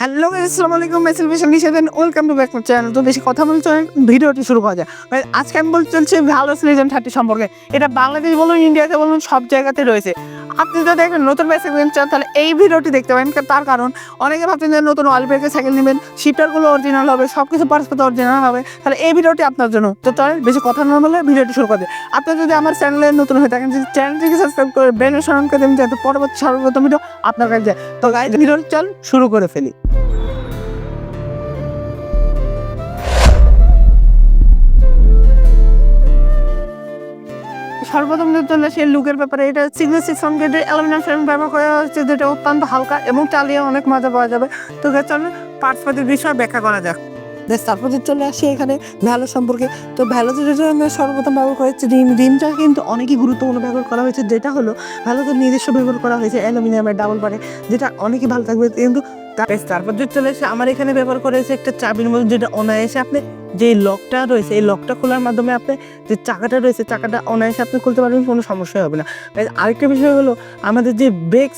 Hello guys, আসসালামু আলাইকুম। আমি সেলিব্রেশন নিষেধন, welcome to back my channel. তো বেশি কথা বলতে ভিডিওটি শুরু করা যায়। আজকে আমি বলতে চলছি ভালোস লিজেন্ড 30 সম্পর্কে। এটা বাংলাদেশ বলুন, ইন্ডিয়াতে বলুন, সব জায়গাতে রয়েছে। আপনি যদি একটা নতুন বাইক সাইকেল চান তাহলে এই ভিডিওটি দেখতে পারেন। তার কারণ অনেকে ভাবছেন যে নতুন অয়েল ব্রেকের সাইকেল নেবেন, শিফটারগুলো অরিজিনাল হবে, সব কিছু পার্টসপত্র অরিজিনাল হবে, তাহলে এই ভিডিওটি আপনার জন্য। তো তাহলে বেশি কথা না বলে ভিডিওটি শুরু করে দিই। আপনি যদি আমার চ্যানেলে নতুন হয়ে থাকেন, যদি চ্যানেলটিকে সাবস্ক্রাইব করে বেল আইকন করে দেন, যাতে পরবর্তী সর্বপ্রথম ভিডিও আপনার কাছে যায়। তো গাইস, ভিডিওটি চল শুরু করে ফেলি। সর্বপ্রথম চলে আসে লুকের ব্যাপারে। এটা সিগনেল 600 অ্যালুমিনিয়াম ফ্রেম ব্যবহার করা হচ্ছে, যেটা অত্যন্ত হালকা এবং চালিয়ে অনেক মজা পাওয়া যাবে। তো চলে পার্টসপাতির বিষয় ব্যাখ্যা করা যাক। তারপর চলে আসি এখানে ভ্যালো সম্পর্কে। তো ভ্যালোতে যেটা আমরা সর্বপ্রথম ব্যবহার করেছি রিমটা কিন্তু অনেকই গুরুত্বপূর্ণ ব্যবহার করা হয়েছে, যেটা হলো ভ্যালোতে নিজস্ব ব্যবহার করা হয়েছে অ্যালুমিনিয়ামের ডাবল বারে, যেটা অনেকই ভালো থাকবে। কিন্তু তারপর চলে এসে আমার এখানে ব্যবহার করেছে একটা চাবির মধ্যে, যেটা অনায়াসে আপনি যে লকটা রয়েছে এই লকটা খোলার মাধ্যমে আপনি যে চাকাটা রয়েছে চাকাটা অনায়াসে আপনি খুলতে পারবেন, কোনো সমস্যা হবে না। আরেকটা বিষয় হলো আমাদের যে ব্রেক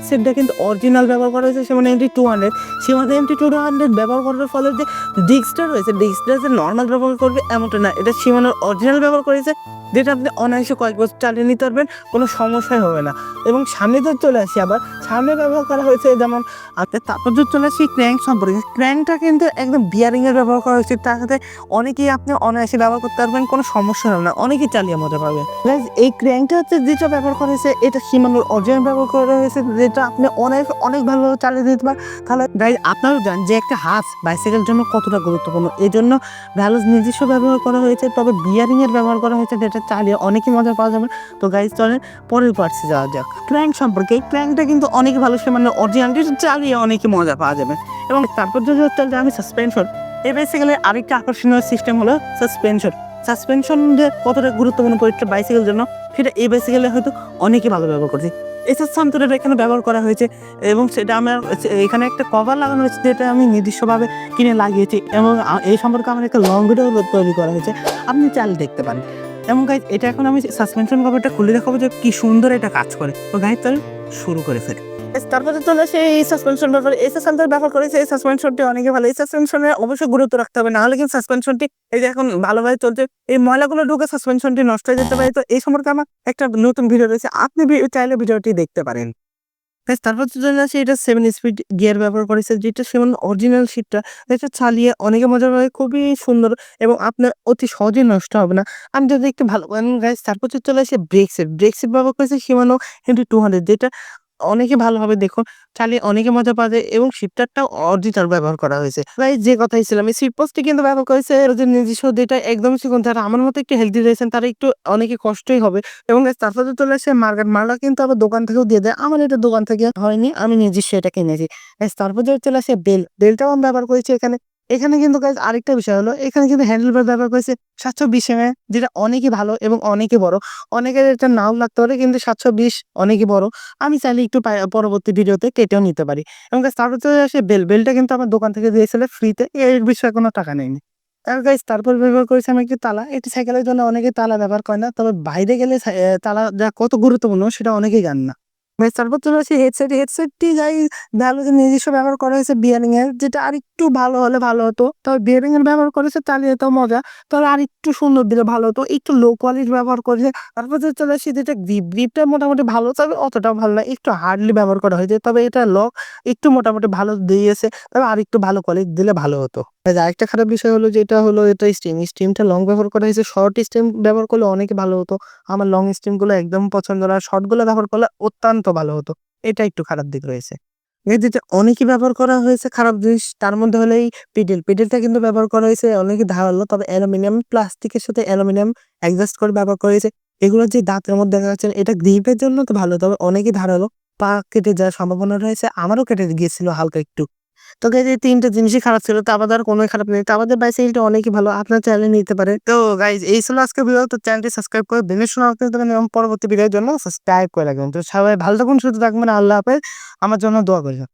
সেটটা কিন্তু অরিজিনাল ব্যবহার করা হয়েছে সেমানে MT200। সেমানে MT200 ব্যবহার করার ফলে যে ডিস্কটা রয়েছে ডিস্কটা যে নর্মাল ব্যবহার করবে এমনটা না, এটা সীমানোর অরিজিনাল ব্যবহার করেছে, যেটা আপনি অনায়াসে কয়েক বছর চালিয়ে নিতে পারবেন, কোনো সমস্যাই হবে না। এবং সামনে তো চলে আসি, আবার সামনে ব্যবহার করা হয়েছে যেমন তারপর চলে আসি ক্র্যাঙ্ক সম্পর্কে। ক্র্যাঙ্কটা কিন্তু একদম বিয়ারিংয়ের ব্যবহার করা হয়েছে, তার সাথে অনেকেই আপনি অনায়াসে ব্যবহার করতে পারবেন, কোনো সমস্যা হবে না, অনেকেই চালিয়ে মজা পাবেন। এই ক্র্যাঙ্কটা হচ্ছে যেটা ব্যবহার করা হয়েছে এটা সীমানোর অরিজিনাল ব্যবহার করা হয়েছে, যেটা আপনি অনেক ভালোভাবে চালিয়ে দিতে পারেন। তাহলে গাইজ আপনারাও জানেন যে একটা হাত বাইসাইকেলের জন্য কতটা গুরুত্বপূর্ণ, এই জন্য ভ্যালোস নিজস্ব ব্যবহার করা হয়েছে, তবে বিয়ারিংয়ের ব্যবহার করা হয়েছে, যেটা চালিয়ে অনেকই মজা পাওয়া যাবে। তো গাইজ চলেন পরের পার্টসে যাওয়া যাক। ক্র্যাঙ্ক সম্পর্কে এই ক্র্যাঙ্কটা কিন্তু অনেক ভালো, সীমানোর অরিজিনাল চালিয়ে অনেকই মজা পাওয়া যাবে। এবং তারপর যদি আমি সাসপেনশন, এই বাইসাইকেলের আরেকটা আকর্ষণীয় সিস্টেম হলো সাসপেনশন যে কতটা গুরুত্বপূর্ণ প্রত্যেকটা বাইসাইকেলের জন্য, সেটা এই বাইসাইকেলে হয়তো অনেকেই ভালো ব্যবহার করছে। এসএস সান্তরের এখানে ব্যবহার করা হয়েছে এবং সেটা আমার এখানে একটা কভার লাগানো হয়েছে, যেটা আমি নির্দিষ্টভাবে কিনে লাগিয়েছি এবং এই সম্পর্কে আমার একটা লং ভিডিও তৈরি করা হয়েছে, আপনি চাইলে দেখতে পারেন। এবং গাইজ এটা এখন আমি সাসপেনশন কভারটা খুলে দেখাবো যে কি সুন্দর এটা কাজ করে। তো গাইজ চল শুরু করে ফেলি। তারপরে চলে আসে এই সাসপেনশন ব্যাপারে। এই সাসপেনশন ব্যবহার করেছে, এই সাসপেনশনটি অনেকে ভালো। এই সাসপেনশনে অবশ্যই গুরুত্ব রাখতে হবে, নাহলে কিন্তু সাসপেনশনটি এই যে এখন ভালোভাবে চলছে, এই ময়লাগুলো ঢুকে সাসপেনশনটি নষ্ট হয়ে যেতে পারে। তো এই সম্পর্কে আমার একটা নতুন ভিডিও রয়েছে, আপনি চাইলে ভিডিওটি দেখতে পারেন। তারপর চলে আসে এটা 7 স্পিড গিয়ার ব্যবহার করেছে, যেটা সেমন অরিজিনাল সিটটা, এটা চালিয়ে অনেকে মজা পাবে, খুবই সুন্দর এবং আপনার অতি সহজেই নষ্ট হবে না। আমি যদি একটু ভালো গাইজ। তারপর চলে আসে ব্রেক সেট ব্যবহার করেছে সীমানো MT200, যেটা অনেকে ভালোভাবে দেখুন চালিয়ে অনেকে মজা পাওয়া যায় এবং শিফটারটাও অরিজিনাল ব্যবহার করা হয়েছে। তাই যে কথাই ছিলাম, এই সিট পোস্টটি কিন্তু ব্যবহার করেছে ওদের নিজস্ব, যেটা একদমই চিকন, যারা আমার মতো একটু হেলদি রয়েছেন তারা একটু অনেকে কষ্টই হবে। এবং তারপরে চলে আসে মার্লা কিন্তু আবার দোকান থেকেও দিয়ে দেয়, আমার এটা দোকান থেকে হয়নি, আমি নিজস্ব এটা কিনেছি। তারপর চলে আসে বেলটাও আমি ব্যবহার করেছি এখানে। এখানে কিন্তু গাইজ আরেকটা বিষয় হলো, এখানে কিন্তু হ্যান্ডেল বার ব্যবহার করেছে 720 যেটা অনেকই ভালো এবং অনেকই বড়। অনেকের এটা নাও লাগতে পারে, কিন্তু 720 অনেকই বড়। আমি চাইলে একটু পরবর্তী ভিডিওতে কেটেও নিতে পারি। এবং তারপর চলে আসে বেলটা কিন্তু আমার দোকান থেকে দিয়েছিল ফ্রিতে, এর বিষয়ে কোনো টাকা নেয়নি। আর গাইজ তারপর ব্যবহার করেছি আমি একটি তালা। এটি সাইকেলের জন্য অনেকে তালা ব্যবহার করে না, তবে বাইরে গেলে তালা যা কত গুরুত্বপূর্ণ সেটা অনেকেই জানে না। তারপর চলে আসি হেডসেটটি যাই ভালো, যে নিজস্ব ব্যবহার করা হয়েছে বিয়ারিং এর, যেটা আরেকটু ভালো হলে ভালো হতো, তবে বিয়ারিং এর ব্যবহার করেছে চালিয়ে তো মজা, তবে আর একটু সুন্দর দিলে ভালো হতো, একটু লো কোয়ালিটি ব্যবহার করেছে। তারপর চলে আসি যেটা গ্রিপটা মোটামুটি ভালো, তবে অতটাও ভালো না, একটু হার্ডলি ব্যবহার করা হয়েছে, তবে এটা লক একটু মোটামুটি ভালো দিয়েছে, তবে আর একটু ভালো কোয়ালিটি দিলে ভালো হতো। আরেকটা খারাপ বিষয় হলো যেটা হলো এটা স্টিমটা লং ব্যবহার করা হয়েছে, শর্ট স্টিম ব্যবহার করলে অনেক ভালো হতো। আমার লং স্টিম গুলো একদম পছন্দ না, শর্ট গুলো ব্যবহার করলে অত্যন্ত ভালো হতো, এটা একটু খারাপ দিক রয়েছে। এই যেটা অনেকই ব্যবহার করা হয়েছে খারাপ জিনিস, তার মধ্যে হলো এই পেডেলটা কিন্তু ব্যবহার করা হয়েছে অনেকে ধারালো, তবে অ্যালুমিনিয়াম প্লাস্টিকের সাথে অ্যালুমিনিয়াম অ্যাডজাস্ট করে ব্যবহার করা হয়েছে। এগুলো যে দাঁতের মধ্যে দেখা যাচ্ছে এটা গ্রিপের জন্য তো ভালো, তবে অনেকেই ধারালো, পা কেটে যাওয়ার সম্ভাবনা রয়েছে, আমারও কেটে গিয়েছিল হালকা একটু। তো গাইজ এই 3টা জিনিসই খারাপ ছিল, তা আমাদের কোনোই খারাপ নেই, তা আমাদের বাইসাইকেলটা অনেকই ভালো, আপনার চ্যানেলে নিতে পারে। তো গাইজ এই ছিল আজকে ভিডিও, তো চ্যানেলটি সাবস্ক্রাইব করে বেল শোনা এবং পরবর্তী ভিডিওর জন্য সাবস্ক্রাইব করে রাখবেন। তো সবাই ভালো থাকুন, সুস্থ থাকবেন, আল্লাহ হাফেজ, আমার জন্য দোয়া করবেন।